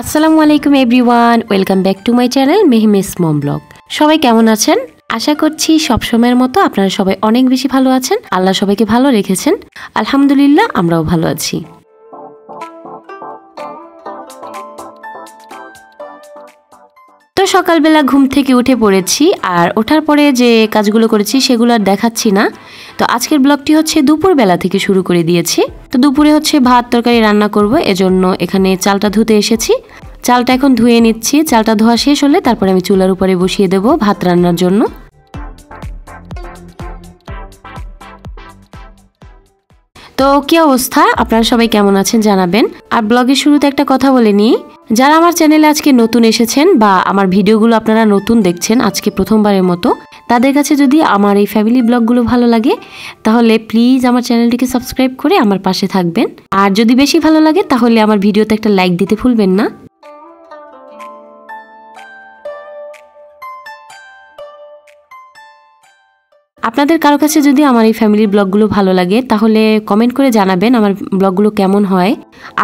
আসসালামু আলাইকুম everyone, welcome back to my channel মেহমেস মম ব্লগ। সবাই কেমন আছেন? আশা করছি সব সময়ের মতো আপনারা সবাই অনেক বেশি ভালো আছেন। আল্লাহ সবাইকে ভালো রেখেছেন, আলহামদুলিল্লাহ আমরাও ভালো আছি। তো সকালবেলা ঘুম থেকে উঠে পড়েছি, আর ওঠার পরে যে কাজগুলো করেছি সেগুলো আর দেখাচ্ছি না। তো আজকের ব্লগটি হচ্ছে দুপুরবেলা থেকে শুরু করে দিয়েছি। তো দুপুরে হচ্ছে ভাত তরকারি রান্না করব, এজন্য এখানে চালটা ধুতে এসেছি। চালটা এখন ধুয়ে নিচ্ছি। চালটা ধোয়া শেষ হলে তারপরে আমি চুলার উপরে বসিয়ে দেব ভাত রান্নার জন্য। তো কি অবস্থা, আপনারা সবাই কেমন আছেন জানাবেন। আর ব্লগের শুরুতে একটা কথা বলে নিই, যারা আমার চ্যানেলে আজকে নতুন এসেছেন বা আমার ভিডিওগুলো আপনারা নতুন দেখছেন আজকে প্রথমবারের মতো, তাদের কাছে যদি আমার এই ফ্যামিলি ব্লগগুলো ভালো লাগে তাহলে প্লিজ আমার চ্যানেলটিকে সাবস্ক্রাইব করে আমার পাশে থাকবেন। আর যদি বেশি ভালো লাগে তাহলে আমার ভিডিওতে একটা লাইক দিতে ভুলবেন না। আপনাদের কারো কাছে যদি আমার এই ফ্যামিলির ব্লগগুলো ভালো লাগে তাহলে কমেন্ট করে জানাবেন আমার ব্লগগুলো কেমন হয়।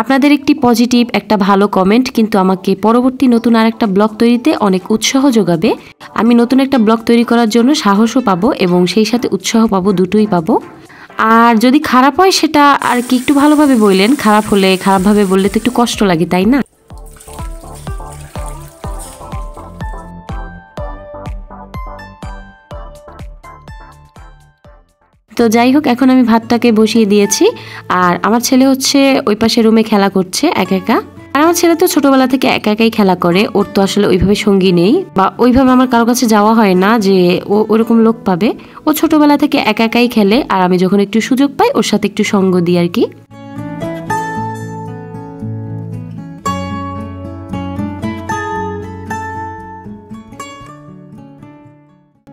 আপনাদের একটি পজিটিভ একটা ভালো কমেন্ট কিন্তু আমাকে পরবর্তী নতুন আরেকটা ব্লগ তৈরিতে অনেক উৎসাহ যোগাবে। আমি নতুন একটা ব্লগ তৈরি করার জন্য সাহসও পাবো এবং সেই সাথে উৎসাহ পাবো, দুটোই পাবো। আর যদি খারাপ হয় সেটা আর কি একটু ভালোভাবে বললেন, খারাপ হলে খারাপভাবে বললে তো একটু কষ্ট লাগে, তাই না? তো যাই হোক, এখন আমি ভাতটাকে বসিয়ে দিয়েছি। আর আমার ছেলে হচ্ছে ওই পাশে রুমে খেলা করছে একা একা। আর আমার ছেলে তো ছোটবেলা থেকে একা একাই খেলা করে, ওর তো আসলে ওইভাবে সঙ্গী নেই বা ওইভাবে আমার কারো কাছে যাওয়া হয় না যে ও ওরকম লোক পাবে। ও ছোটবেলা থেকে একা একাই খেলে, আর আমি যখন একটু সুযোগ পাই ওর সাথে একটু সঙ্গ দিই আর কি।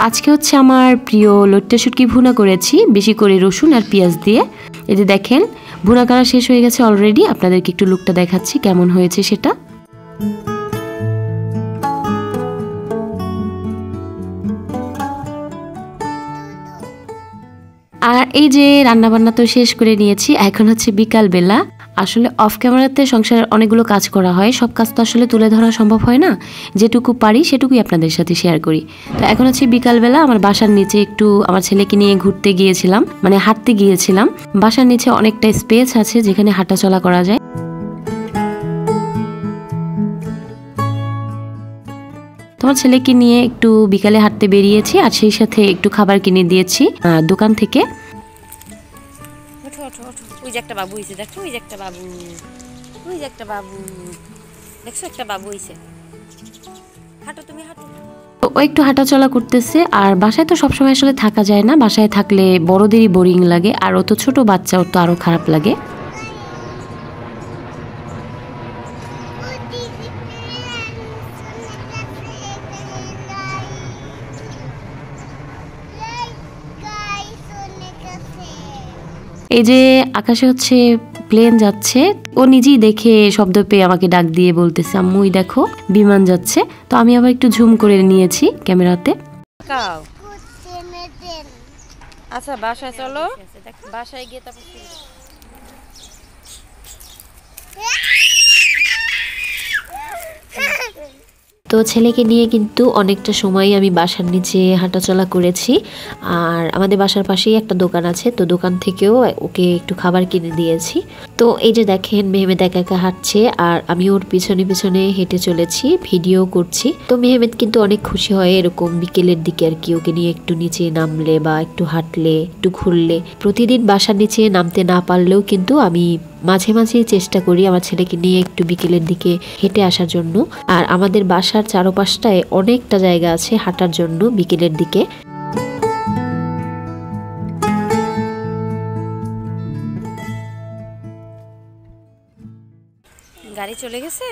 আজকে হচ্ছে আমার প্রিয় লইট্টা শুটকি ভুনা করেছি, বেশি করে রসুন আর পেঁয়াজ দিয়ে। এই যে দেখেন ভুনা করা শেষ হয়ে গেছে অলরেডি। আপনাদেরকে একটু লুকটা দেখাচ্ছি কেমন হয়েছে সেটা। আর এই যে রান্না বান্না তো শেষ করে নিয়েছি, এখন হচ্ছে বিকাল বেলা। আসলে অফ ক্যামেরাতে সংসারের অনেকগুলো কাজ করা হয়, সব কাজ তো আসলে তুলে ধরা সম্ভব হয় না। যেটুকু পারি সেটুকুই আপনাদের সাথে শেয়ার করি। তো এখন হচ্ছে বিকালবেলা আমার বাসার নিচে একটু আমার ছেলেকে নিয়ে ঘুরতে গিয়েছিলাম, মানে হাঁটতে গিয়েছিলাম। বাসার নিচে অনেকটা স্পেস আছে যেখানে হাঁটা চলা করা যায়। তোমার ছেলেকে নিয়ে একটু বিকালে হাঁটতে বেরিয়েছি, আর সেই সাথে একটু খাবার কিনে দিয়েছি দোকান থেকে। ওই যে একটা বাবু হইছে, দেখো ওই যে একটা বাবু, ওই যে একটা বাবু, দেখছো একটা বাবু হইছে। হাঁটো তুমি, হাঁটো। ও একটু হাঁটাচলা করতেছে। আর বাসায় তো সবসময় আসলে থাকা যায় না, বাসায় থাকলে বড়দেরই বোরিং লাগে, আর ও তো ছোট বাচ্চা, ওর তো আরো খারাপ লাগে। এই যে আকাশে হচ্ছে প্লেন যাচ্ছে, ও নিজেই দেখে শব্দ পেয়ে আমাকে ডাক দিয়ে বলতেছে আম্মুই দেখো বিমান যাচ্ছে। তো আমি আবার একটু ঝুম করে নিয়েছি ক্যামেরাতে। আচ্ছা বাসায় চলো, বাসায় গিয়ে তারপর তো ছেলেকে নিয়ে কিন্তু অনেকটা সময় আমি বাসার নিচে হাঁটাচলা করেছি। আর আমাদের বাসার পাশেই একটা দোকান আছে, তো দোকান থেকেও ওকে একটু খাবার কিনে দিয়েছি। তো এই যে দেখেন মেহমেদ একা একা হাঁটছে, আর আমি ওর পিছনে পিছনে হেঁটে চলেছি, ভিডিও করছি। তো মেহমেদ কিন্তু অনেক খুশি হয় এরকম বিকেলের দিকে আর কি, ওকে নিয়ে একটু নিচে নামলে বা একটু হাঁটলে, একটু ঘুরলে। প্রতিদিন বাসার নিচে নামতে না পারলেও কিন্তু আমি মাঝে মাঝে চেষ্টা করি আমার ছেলেকে নিয়ে একটু বিকেলের দিকে হেঁটে আসার জন্য। আর আমাদের বাসার চারপাশটায় অনেকটা জায়গা আছে হাঁটার জন্য বিকেলের দিকে। গাড়ি চলে গেছে,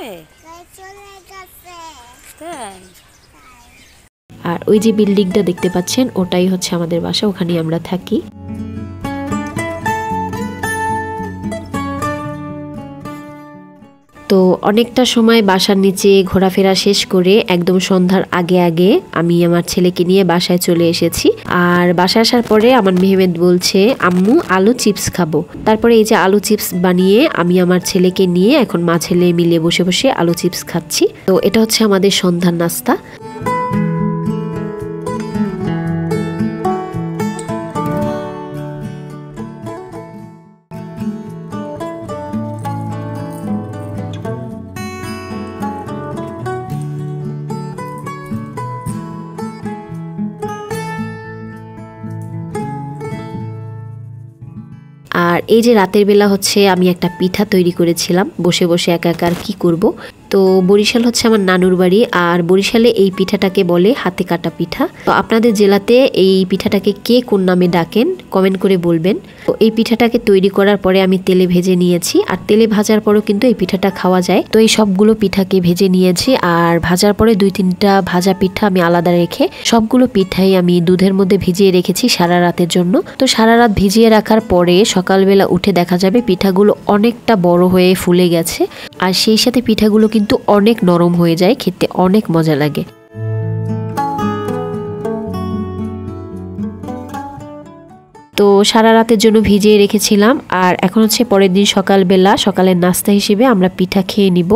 আর ওই যে বিল্ডিংটা দেখতে পাচ্ছেন ওটাই হচ্ছে আমাদের বাসা, ওখানেই আমরা থাকি। তো অনেকটা সময় বাসার নিচে ঘোরাফেরা শেষ করে একদম সন্ধ্যার আগে আগে আমি আমার ছেলেকে নিয়ে বাসায় চলে এসেছি। আর বাসায় আসার পরে আমার মেহমেদ বলছে, আম্মু আলু চিপস খাবো। তারপরে এই যে আলু চিপস বানিয়ে আমি আমার ছেলেকে নিয়ে এখন মা ছেলে মিলে বসে বসে আলু চিপস খাচ্ছি। তো এটা হচ্ছে আমাদের সন্ধ্যার নাস্তা। আর এই যে রাতের বেলা হচ্ছে আমি একটা পিঠা তৈরি করেছিলাম বসে বসে একা একা, কি করব। তো বরিশাল হচ্ছে আমার নানুর বাড়ি, আর বরিশালে এই পিঠাটাকে বলে হাতে কাটা পিঠা। তো আপনাদের জেলাতে এই পিঠাটাকে কে কোন নামে ডাকেন কমেন্ট করে বলবেন। তো এই পিঠাটাকে তৈরি করার পরে আমি তেলে ভেজে নিয়েছি, আর তেলে ভাজার পরেও কিন্তু এই পিঠাটা খাওয়া যায়। তো এই সবগুলো পিঠাকে ভেজে নিয়েছি, আর ভাজার পরে 2-3টা ভাজা পিঠা আমি আলাদা রেখে সবগুলো পিঠাই আমি দুধের মধ্যে ভিজিয়ে রেখেছি সারা রাতের জন্য। তো সারা রাত ভিজিয়ে রাখার পরে সকালবেলা উঠে দেখা যাবে পিঠাগুলো অনেকটা বড় হয়ে ফুলে গেছে, আর সেই সাথে পিঠাগুলো কিন্তু অনেক নরম হয়ে যায়, খেতে অনেক মজা লাগে। তো সারা রাতের জন্য ভিজিয়ে রেখেছিলাম, আর এখন হচ্ছে পরের দিন সকালবেলা সকালের নাস্তা হিসেবে আমরা পিঠা খেয়ে নিব।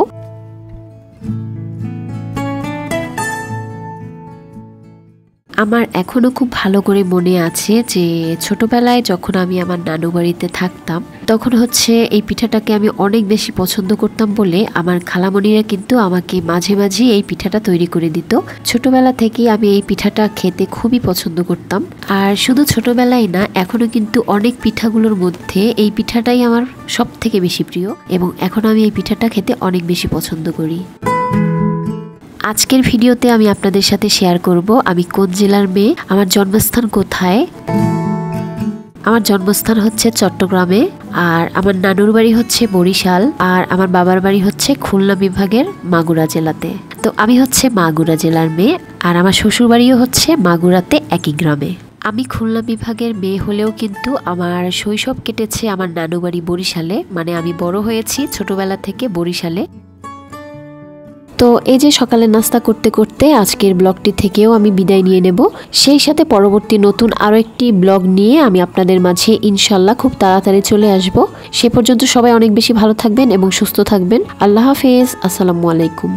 আমার এখনো খুব ভালো করে মনে আছে যে ছোটবেলায় যখন আমি আমার নানু বাড়িতে থাকতাম তখন হচ্ছে এই পিঠাটাকে আমি অনেক বেশি পছন্দ করতাম বলে আমার খালামণিরা কিন্তু আমাকে মাঝে মাঝে এই পিঠাটা তৈরি করে দিত। ছোটবেলা থেকেই আমি এই পিঠাটা খেতে খুবই পছন্দ করতাম, আর শুধু ছোটবেলায় না, এখনো কিন্তু অনেক পিঠাগুলোর মধ্যে এই পিঠাটাই আমার সব থেকে বেশি প্রিয়, এবং এখন আমি এই পিঠাটা খেতে অনেক বেশি পছন্দ করি। আজকের ভিডিওতে আমি আপনাদের সাথে শেয়ার করব আমি কোন জেলার মেয়ে, আমার জন্মস্থান কোথায়। আমার জন্মস্থান হচ্ছে চট্টগ্রামে, আর আমার নানুর বাড়ি হচ্ছে বরিশাল, আর আমার বাবার বাড়ি হচ্ছে খুলনা বিভাগের মাগুরা জেলাতে। তো আমি হচ্ছে মাগুরা জেলার মেয়ে, আর আমার শ্বশুর বাড়িও হচ্ছে মাগুরাতে, একই গ্রামে। আমি খুলনা বিভাগের মেয়ে হলেও কিন্তু আমার শৈশব কেটেছে আমার নানু বাড়ি বরিশালে, মানে আমি বড় হয়েছি ছোটবেলা থেকে বরিশালে। তো এই যে সকালে নাস্তা করতে করতে আজকের ব্লগটি থেকেও আমি বিদায় নিয়ে নেব, সেই সাথে পরবর্তী নতুন আরো একটি ব্লগ নিয়ে আমি আপনাদের মাঝে ইনশাল্লাহ খুব তাড়াতাড়ি চলে আসব। সে পর্যন্ত সবাই অনেক বেশি ভালো থাকবেন এবং সুস্থ থাকবেন। আল্লাহ হাফেজ, আসসালামু আলাইকুম।